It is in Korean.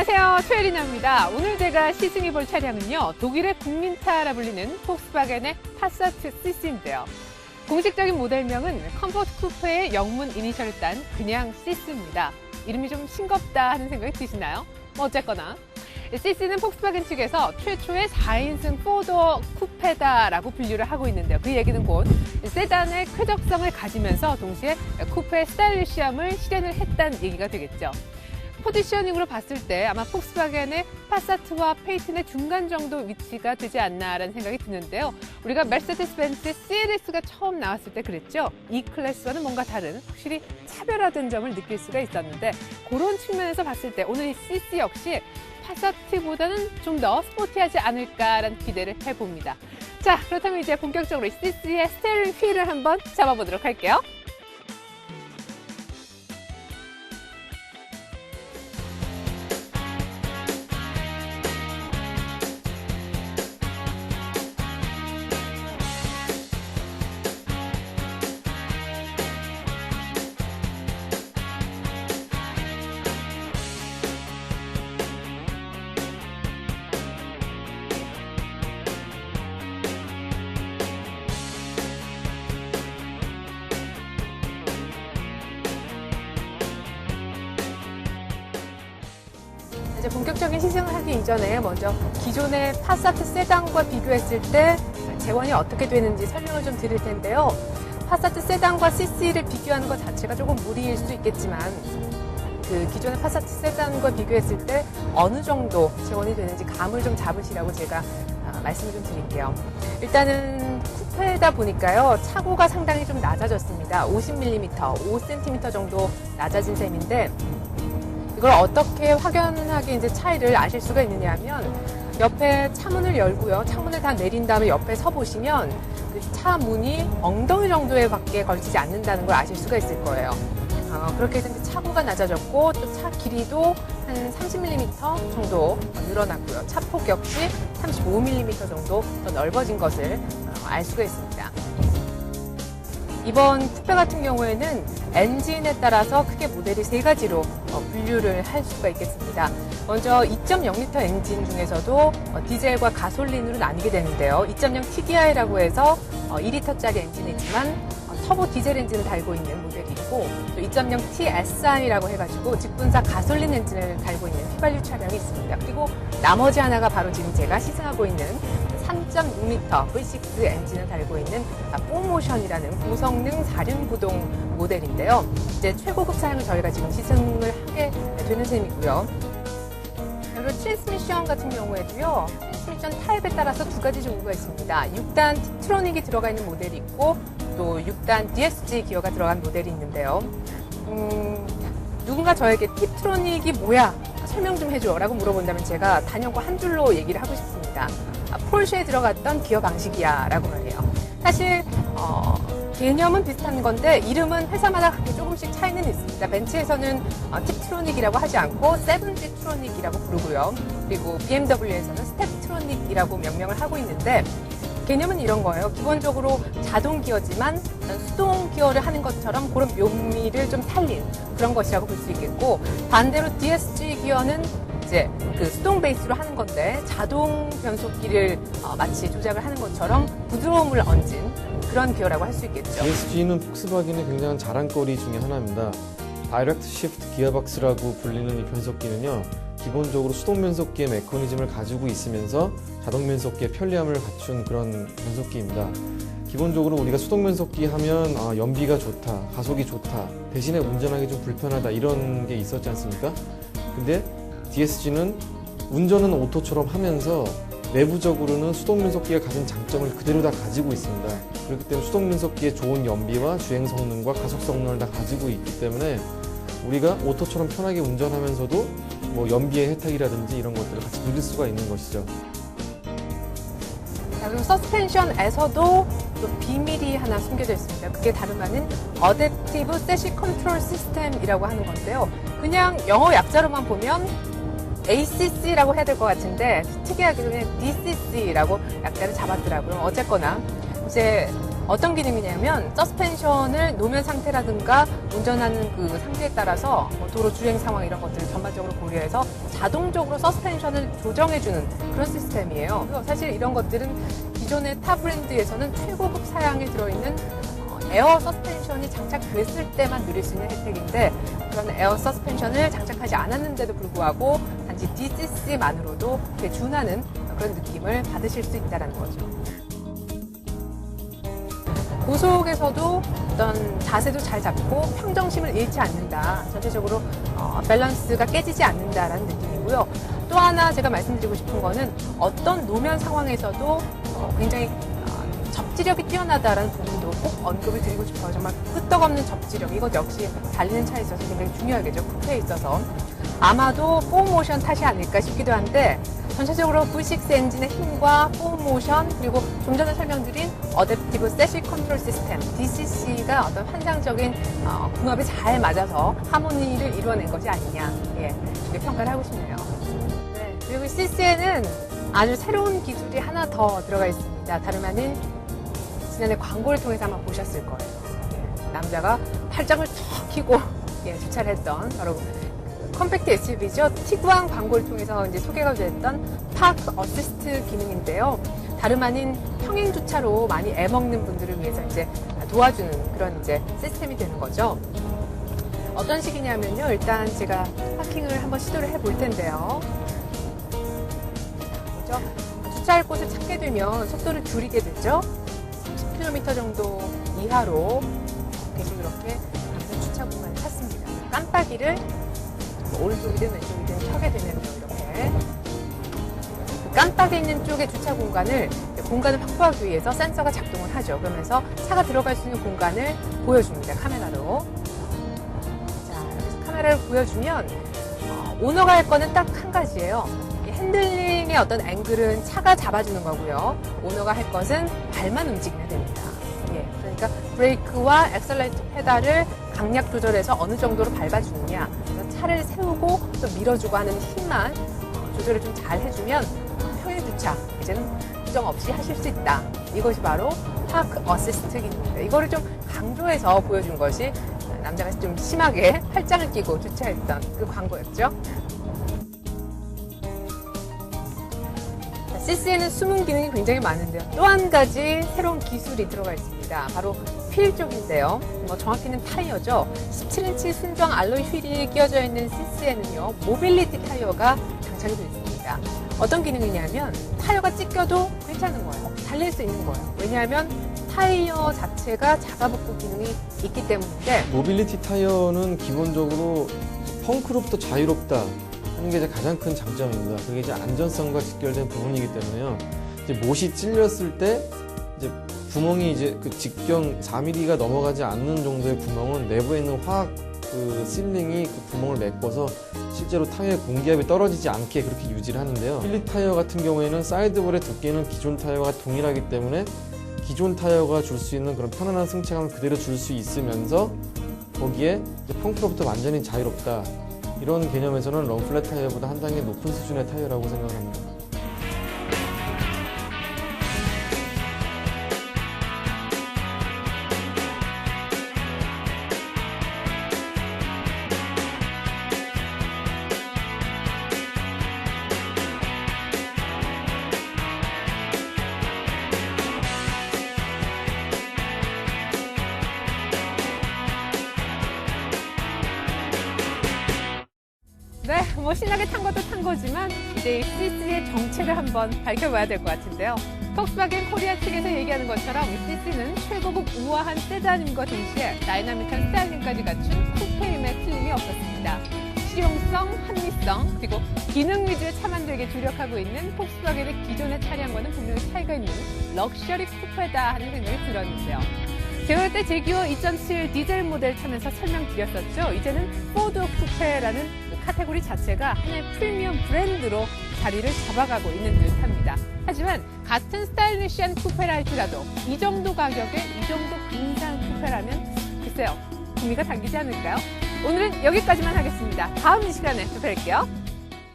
안녕하세요. 최혜리나입니다. 오늘 제가 시승해 볼 차량은요, 독일의 국민차라 불리는 폭스바겐의 파사트 CC인데요. 공식적인 모델명은 컴포트 쿠페의 영문 이니셜을 딴 그냥 CC입니다. 이름이 좀 싱겁다 하는 생각이 드시나요? 어쨌거나 CC는 폭스바겐 측에서 최초의 4인승 4도어 쿠페다라고 분류를 하고 있는데요. 그 얘기는 곧 세단의 쾌적성을 가지면서 동시에 쿠페의 스타일리시함을 실현을 했다는 얘기가 되겠죠. 포지셔닝으로 봤을 때 아마 폭스바겐의 파사트와 페이튼의 중간 정도 위치가 되지 않나라는 생각이 드는데요. 우리가 메르세데스 벤츠 CLS가 처음 나왔을 때 그랬죠. 이 클래스와는 뭔가 다른 확실히 차별화된 점을 느낄 수가 있었는데 그런 측면에서 봤을 때 오늘 이 CC 역시 파사트보다는 좀 더 스포티하지 않을까라는 기대를 해봅니다. 자, 그렇다면 이제 본격적으로 이 CC의 스티어링 휠을 한번 잡아보도록 할게요. 이제 본격적인 시승을 하기 이전에 먼저 기존의 파사트 세단과 비교했을 때 재원이 어떻게 되는지 설명을 좀 드릴 텐데요. 파사트 세단과 CC를 비교하는 것 자체가 조금 무리일 수 있겠지만 그 기존의 파사트 세단과 비교했을 때 어느 정도 재원이 되는지 감을 좀 잡으시라고 제가 말씀을 좀 드릴게요. 일단은 쿠페다 보니까요. 차고가 상당히 좀 낮아졌습니다. 50mm, 5cm 정도 낮아진 셈인데 이걸 어떻게 확연하게 이제 차이를 아실 수가 있느냐 하면 옆에 차문을 열고요. 창문을 다 내린 다음에 옆에 서 보시면 그 차 문이 엉덩이 정도에 밖에 걸치지 않는다는 걸 아실 수가 있을 거예요. 그렇게 해서 이제 차고가 낮아졌고 또 차 길이도 한 30mm 정도 늘어났고요. 차폭 역시 35mm 정도 더 넓어진 것을 알 수가 있습니다. 이번 쿠페 같은 경우에는 엔진에 따라서 크게 모델이 세 가지로 분류를 할 수가 있겠습니다. 먼저 2.0L 엔진 중에서도 디젤과 가솔린으로 나뉘게 되는데요. 2.0 TDI라고 해서 2L짜리 엔진이지만 터보 디젤 엔진을 달고 있는 모델이 있고 또 2.0 TSI라고 해가지고 직분사 가솔린 엔진을 달고 있는 휘발유 차량이 있습니다. 그리고 나머지 하나가 바로 지금 제가 시승하고 있는 3.6L V6 엔진을 달고 있는 4모션이라는 고성능 4륜구동 모델인데요. 이제 최고급 차량을 저희가 지금 시승을 하게 되는 셈이고요. 그리고 트랜스미션 같은 경우에도요. 트랜스미션 타입에 따라서 두 가지 종류가 있습니다. 6단 팁트로닉이 들어가 있는 모델이 있고 또 6단 DSG 기어가 들어간 모델이 있는데요. 누군가 저에게 팁트로닉이 뭐야? 설명 좀 해줘 라고 물어본다면 제가 단연코 한 줄로 얘기를 하고 싶습니다. 폴쉐에 들어갔던 기어 방식이야 라고 말해요. 사실 개념은 비슷한 건데 이름은 회사마다 각기 조금씩 차이는 있습니다. 벤츠에서는 팁트로닉이라고 하지 않고 세븐지트로닉이라고 부르고요. 그리고 BMW에서는 스텝트로닉이라고 명명을 하고 있는데 개념은 이런 거예요. 기본적으로 자동 기어지만 수동 기어를 하는 것처럼 그런 묘미를 좀 살린 그런 것이라고 볼 수 있겠고 반대로 DSG 기어는 이제 그 수동 베이스로 하는 건데 자동 변속기를 마치 조작을 하는 것처럼 부드러움을 얹은 그런 기어라고 할 수 있겠죠. DSG는 폭스바겐의 굉장한 자랑거리 중에 하나입니다. 다이렉트 시프트 기어박스라고 불리는 이 변속기는요. 기본적으로 수동 변속기의 메커니즘을 가지고 있으면서 자동 변속기의 편리함을 갖춘 그런 변속기입니다. 기본적으로 우리가 수동 변속기 하면 연비가 좋다, 가속이 좋다, 대신에 운전하기 좀 불편하다 이런 게 있었지 않습니까? 근데 DSG는 운전은 오토처럼 하면서 내부적으로는 수동 변속기가 가진 장점을 그대로 다 가지고 있습니다. 그렇기 때문에 수동 변속기의 좋은 연비와 주행 성능과 가속 성능을 다 가지고 있기 때문에 우리가 오토처럼 편하게 운전하면서도 뭐 연비의 혜택이라든지 이런 것들을 같이 누릴 수가 있는 것이죠. 자, 그리고 서스펜션에서도 또 비밀이 하나 숨겨져 있습니다. 그게 다름 아닌 어댑티브 세시 컨트롤 시스템이라고 하는 건데요. 그냥 영어 약자로만 보면 ACC라고 해야 될 것 같은데 특이하게 그냥 DCC라고 약자를 잡았더라고요. 어쨌거나 이제 어떤 기능이냐면 서스펜션을 노면 상태라든가 운전하는 그 상태에 따라서 도로 주행 상황 이런 것들을 전반적으로 고려해서 자동적으로 서스펜션을 조정해주는 그런 시스템이에요. 그래서 사실 이런 것들은 기존의 타 브랜드에서는 최고급 사양에 들어있는 에어 서스펜션이 장착됐을 때만 누릴 수 있는 혜택인데 그런 에어 서스펜션을 장착하지 않았는데도 불구하고 단지 DCC만으로도 준하는 그런 느낌을 받으실 수 있다는 거죠. 고속에서도 어떤 자세도 잘 잡고 평정심을 잃지 않는다. 전체적으로 밸런스가 깨지지 않는다라는 느낌이고요. 또 하나 제가 말씀드리고 싶은 거는 어떤 노면 상황에서도 굉장히 접지력이 뛰어나다라는 부분도 꼭 언급을 드리고 싶어요. 정말 끄떡없는 접지력. 이것 역시 달리는 차에 있어서 굉장히 중요하겠죠. 쿠페에 있어서. 아마도 4모션 탓이 아닐까 싶기도 한데 전체적으로 V6 엔진의 힘과 4모션 그리고 좀 전에 설명드린 어댑티브 세시 컨트롤 시스템 DCC가 어떤 환상적인 궁합이 잘 맞아서 하모니를 이루어낸 것이 아니냐 이렇게 평가를 하고 싶네요. 네, 그리고 CC에는 아주 새로운 기술이 하나 더 들어가 있습니다. 다름 아닌 지난해 광고를 통해서 아마 보셨을 거예요. 남자가 팔짱을 턱 끼고 주차를 했던 바로 컴팩트 SUV죠. 티구안 광고를 통해서 이제 소개가 됐던 파크 어시스트 기능인데요. 다름 아닌 평행 주차로 많이 애먹는 분들을 위해서 이제 도와주는 그런 이제 시스템이 되는 거죠. 어떤 식이냐면요. 일단 제가 파킹을 한번 시도를 해볼 텐데요. 그렇죠? 주차할 곳을 찾게 되면 속도를 줄이게 되죠. 30km 정도 이하로 계속 이렇게 주차 공간을 찾습니다. 깜빡이를 오른쪽이든 왼쪽이든 켜게 되면요, 이렇게 깜빡이 있는 쪽의 주차 공간을 확보하기 위해서 센서가 작동을 하죠. 그러면서 차가 들어갈 수 있는 공간을 보여줍니다. 카메라로. 자, 여기서 카메라를 보여주면 오너가 할 거는 딱 한 가지예요. 핸들링의 어떤 앵글은 차가 잡아주는 거고요. 오너가 할 것은 발만 움직이면 됩니다. 그러니까 브레이크와 엑셀레이터 페달을 강약 조절해서 어느 정도로 밟아주느냐, 그래서 차를 세우고 또 밀어주고 하는 힘만 조절을 좀 잘 해주면 평행 주차 이제는 걱정 없이 하실 수 있다. 이것이 바로 파크 어시스트 기능입니다. 이거를 좀 강조해서 보여준 것이 남자가 좀 심하게 팔짱을 끼고 주차했던 그 광고였죠. CC에는 숨은 기능이 굉장히 많은데요. 또 한 가지 새로운 기술이 들어가 있습니다. 바로 휠 쪽인데요. 정확히는 타이어죠. 17인치 순정 알로이 휠이 끼워져 있는 CC에는요. 모빌리티 타이어가 장착이 되어 있습니다. 어떤 기능이냐면 타이어가 찢겨도 괜찮은 거예요. 달릴 수 있는 거예요. 왜냐하면 타이어 자체가 자가복구 기능이 있기 때문인데 모빌리티 타이어는 기본적으로 펑크로부터 자유롭다 하는 게 이제 가장 큰 장점입니다. 그게 이제 안전성과 직결된 부분이기 때문에요. 이제 못이 찔렸을 때 이제 구멍이 이제 그 직경 4mm가 넘어가지 않는 정도의 구멍은 내부에 있는 화학 그 실링이 그 구멍을 메꿔서 실제로 타이어의 공기압이 떨어지지 않게 그렇게 유지를 하는데요. 필리 타이어 같은 경우에는 사이드볼의 두께는 기존 타이어와 동일하기 때문에 기존 타이어가 줄 수 있는 그런 편안한 승차감을 그대로 줄 수 있으면서 거기에 이제 펑크로부터 완전히 자유롭다. 이런 개념에서는 런플랫 타이어보다 한 단계 높은 수준의 타이어라고 생각합니다. 네, 신나게 탄 것도 탄 거지만 이제 CC의 정체를 한번 밝혀봐야 될 것 같은데요. 폭스바겐 코리아 측에서 얘기하는 것처럼 CC는 최고급 우아한 세단임과 동시에 다이나믹한 스타일링까지 갖춘 쿠페임에 틀림이 없었습니다. 실용성, 합리성, 그리고 기능 위주의 차 만들기에 주력하고 있는 폭스바겐의 기존의 차량과는 분명히 차이가 있는 럭셔리 쿠페다 하는 생각이 들었는데요. 제가 그때 제기어 2007 디젤 모델 타면서 설명드렸었죠. 이제는 포드 쿠페라는 카테고리 자체가 하나의 프리미엄 브랜드로 자리를 잡아가고 있는 듯합니다. 하지만 같은 스타일리시한 쿠페라 할지라도 이 정도 가격에 이 정도 근사한 쿠페라면 글쎄요, 구미가 당기지 않을까요? 오늘은 여기까지만 하겠습니다. 다음 이 시간에 또 뵐게요.